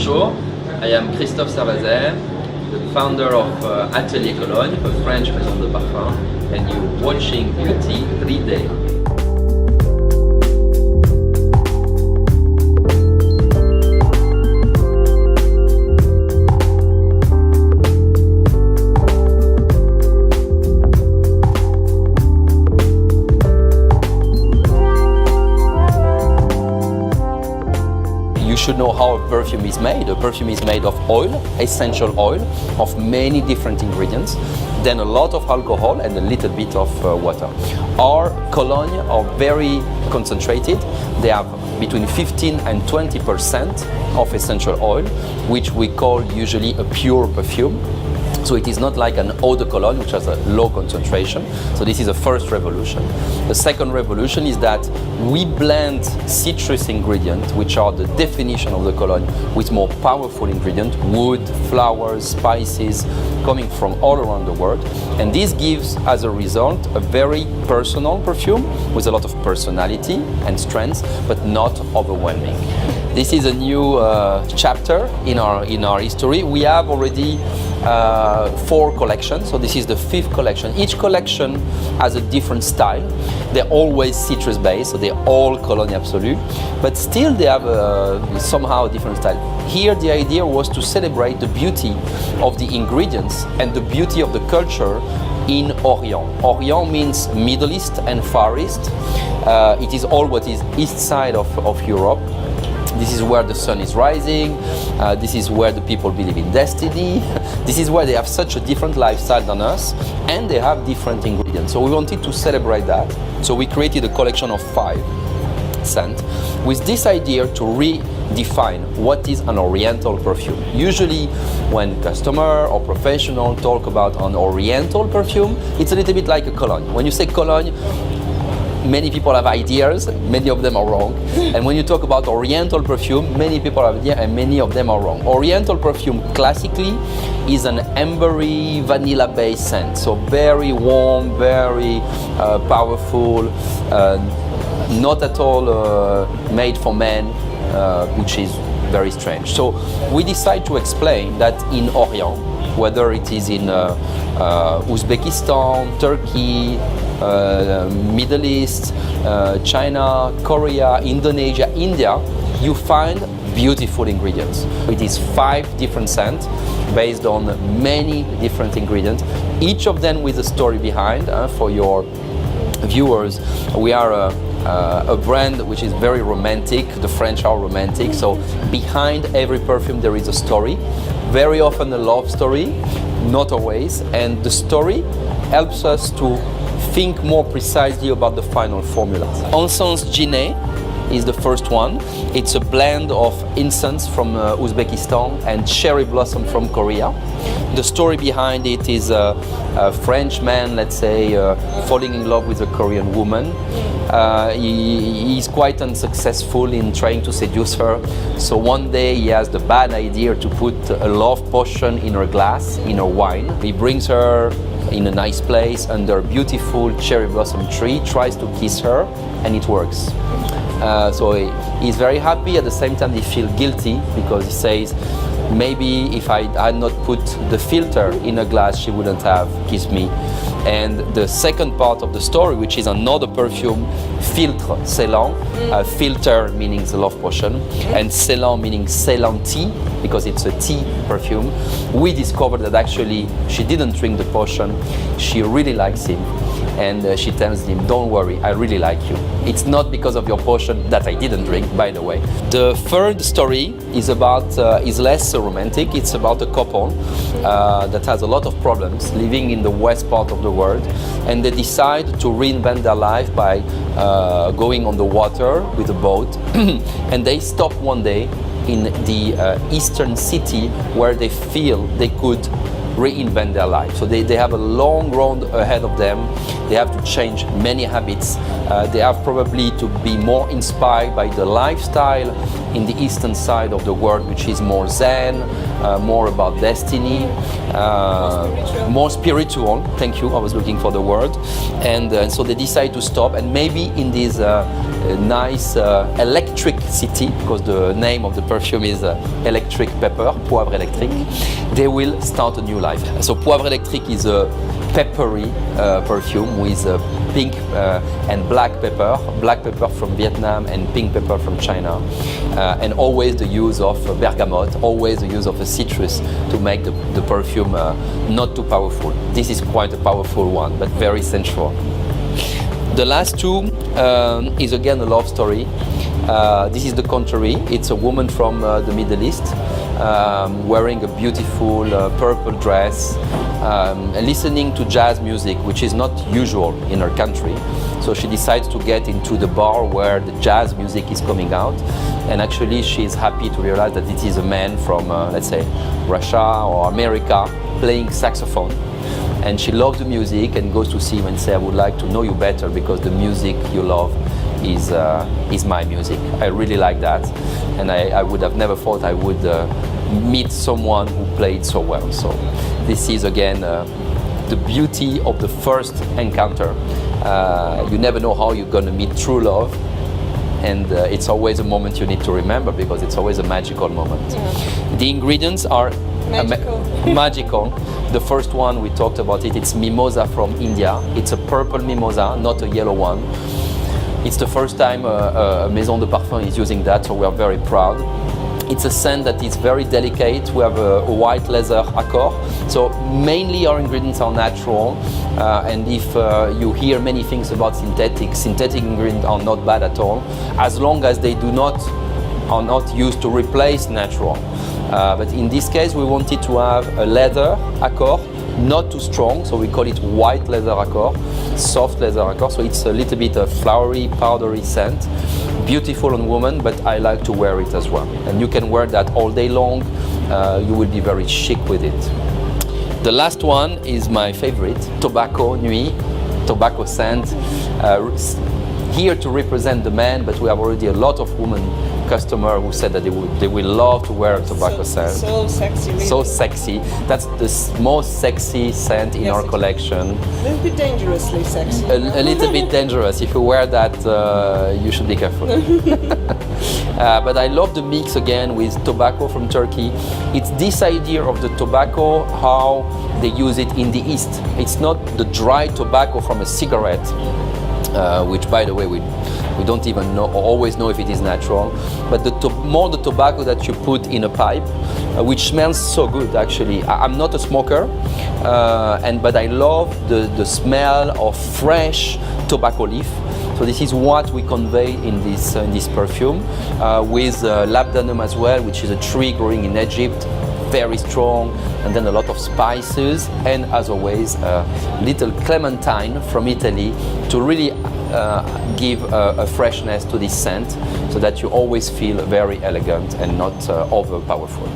Bonjour, I am Christophe Servazer, the founder of Atelier Cologne, a French maison de parfum, and you're watching Beauty 3D. You should know how a perfume is made. A perfume is made of oil, essential oil, of many different ingredients, then a lot of alcohol and a little bit of water. Our cologne are very concentrated. They have between 15 and 20% of essential oil, which we call usually a pure perfume. So it is not like an eau de cologne, which has a low concentration. So this is the first revolution. The second revolution is that we blend citrus ingredients, which are the definition of the cologne, with more powerful ingredients, wood, flowers, spices, coming from all around the world. And this gives, as a result, a very personal perfume with a lot of personality and strength, but not overwhelming. This is a new chapter in our history. We have already 4 collections, so this is the 5th collection. Each collection has a different style. They're always citrus based, so they're all Cologne Absolue, but still they have somehow a different style. Here the idea was to celebrate the beauty of the ingredients and the beauty of the culture in Orient. Orient means Middle East and Far East. It is all what is east side of Europe. This is where the sun is rising, this is where the people believe in destiny, this is where they have such a different lifestyle than us, and they have different ingredients. So we wanted to celebrate that. So we created a collection of 5 scents with this idea to redefine what is an Oriental perfume. Usually when customer or professional talk about an Oriental perfume, it's a little bit like a cologne. When you say cologne, many people have ideas, many of them are wrong. And when you talk about Oriental perfume, many people have ideas and many of them are wrong. Oriental perfume classically is an ambery, vanilla-based scent. So very warm, very powerful, not at all made for men, which is very strange. So we decide to explain that in Orient, whether it is in Uzbekistan, Turkey, Middle East, China, Korea, Indonesia, India, you find beautiful ingredients. It is 5 different scents based on many different ingredients, each of them with a story behind. For your viewers, we are a brand which is very romantic. The French are romantic, so behind every perfume there is a story. Very often a love story, not always, and the story helps us to think more precisely about the final formula. Encens Jinneh is the first one. It's a blend of incense from Uzbekistan and cherry blossom from Korea. The story behind it is a French man, let's say, falling in love with a Korean woman. He's quite unsuccessful in trying to seduce her. So one day he has the bad idea to put a love potion in her glass, in her wine. He brings her in a nice place under a beautiful cherry blossom tree, tries to kiss her, and it works. So he's very happy. At the same time, he feels guilty because he says, maybe if I had not put the filter in a glass, she wouldn't have kissed me. And the second part of the story, which is another perfume, Filtre Célan, filter meaning the love potion, and Célan meaning Ceylan tea, because it's a tea perfume. We discovered that actually she didn't drink the potion, she really likes him. And she tells him, don't worry, I really like you. It's not because of your potion that I didn't drink, by the way. The third story is less romantic. It's about a couple that has a lot of problems living in the west part of the world, and they decide to reinvent their life by going on the water with a boat. And they stop one day in the eastern city where they feel they could reinvent their life. So they have a long road ahead of them. They have to change many habits. They have probably to be more inspired by the lifestyle in the eastern side of the world, which is more Zen, more about destiny, more spiritual. Thank you, I was looking for the word. And so they decide to stop, and maybe in this nice electric city, because the name of the perfume is electric pepper, poivre électrique, they will start a new life. So poivre électrique is a peppery perfume with pink and black pepper from Vietnam and pink pepper from China, and always the use of bergamot, always the use of a citrus to make the perfume not too powerful. This is quite a powerful one, but very sensual. The last two is again a love story. This is the contrary. It's a woman from the Middle East wearing a beautiful purple dress, listening to jazz music, which is not usual in her country. So she decides to get into the bar where the jazz music is coming out, and actually she's happy to realize that it is a man from, let's say, Russia or America playing saxophone. And she loves the music and goes to see him and say, I would like to know you better because the music you love is my music. I really like that. And I would have never thought I would meet someone who played so well. So this is again the beauty of the first encounter. You never know how you're going to meet true love. And it's always a moment you need to remember because it's always a magical moment. Yeah. The ingredients are magical. The first one, we talked about it, it's mimosa from India. It's a purple mimosa, not a yellow one. It's the first time a maison de parfum is using that, so we are very proud. It's a scent that is very delicate. We have a white leather accord. So mainly our ingredients are natural. And if you hear many things about synthetic ingredients are not bad at all, as long as they are not used to replace natural. But in this case, we wanted to have a leather accord, not too strong, so we call it white leather accord, soft leather accord, so it's a little bit of flowery, powdery scent. Beautiful on women, but I like to wear it as well. And you can wear that all day long, you will be very chic with it. The last one is my favorite, Tobacco Nuit, tobacco scent. Here to represent the man, but we have already a lot of women customers who said that they will love to wear a tobacco scent. So sexy, really. So sexy. That's the most sexy scent in our collection. A little bit dangerously sexy. A little bit dangerous. If you wear that, you should be careful. But I love the mix again with tobacco from Turkey. It's this idea of the tobacco, how they use it in the East. It's not the dry tobacco from a cigarette. Which, by the way, we don't even always know if it is natural, but more the tobacco that you put in a pipe, which smells so good actually. I'm not a smoker, but I love the smell of fresh tobacco leaf. So this is what we convey in this perfume, with labdanum as well, which is a tree growing in Egypt. Very strong, and then a lot of spices, and as always little clementine from Italy to really give a freshness to this scent, so that you always feel very elegant and not over powerful.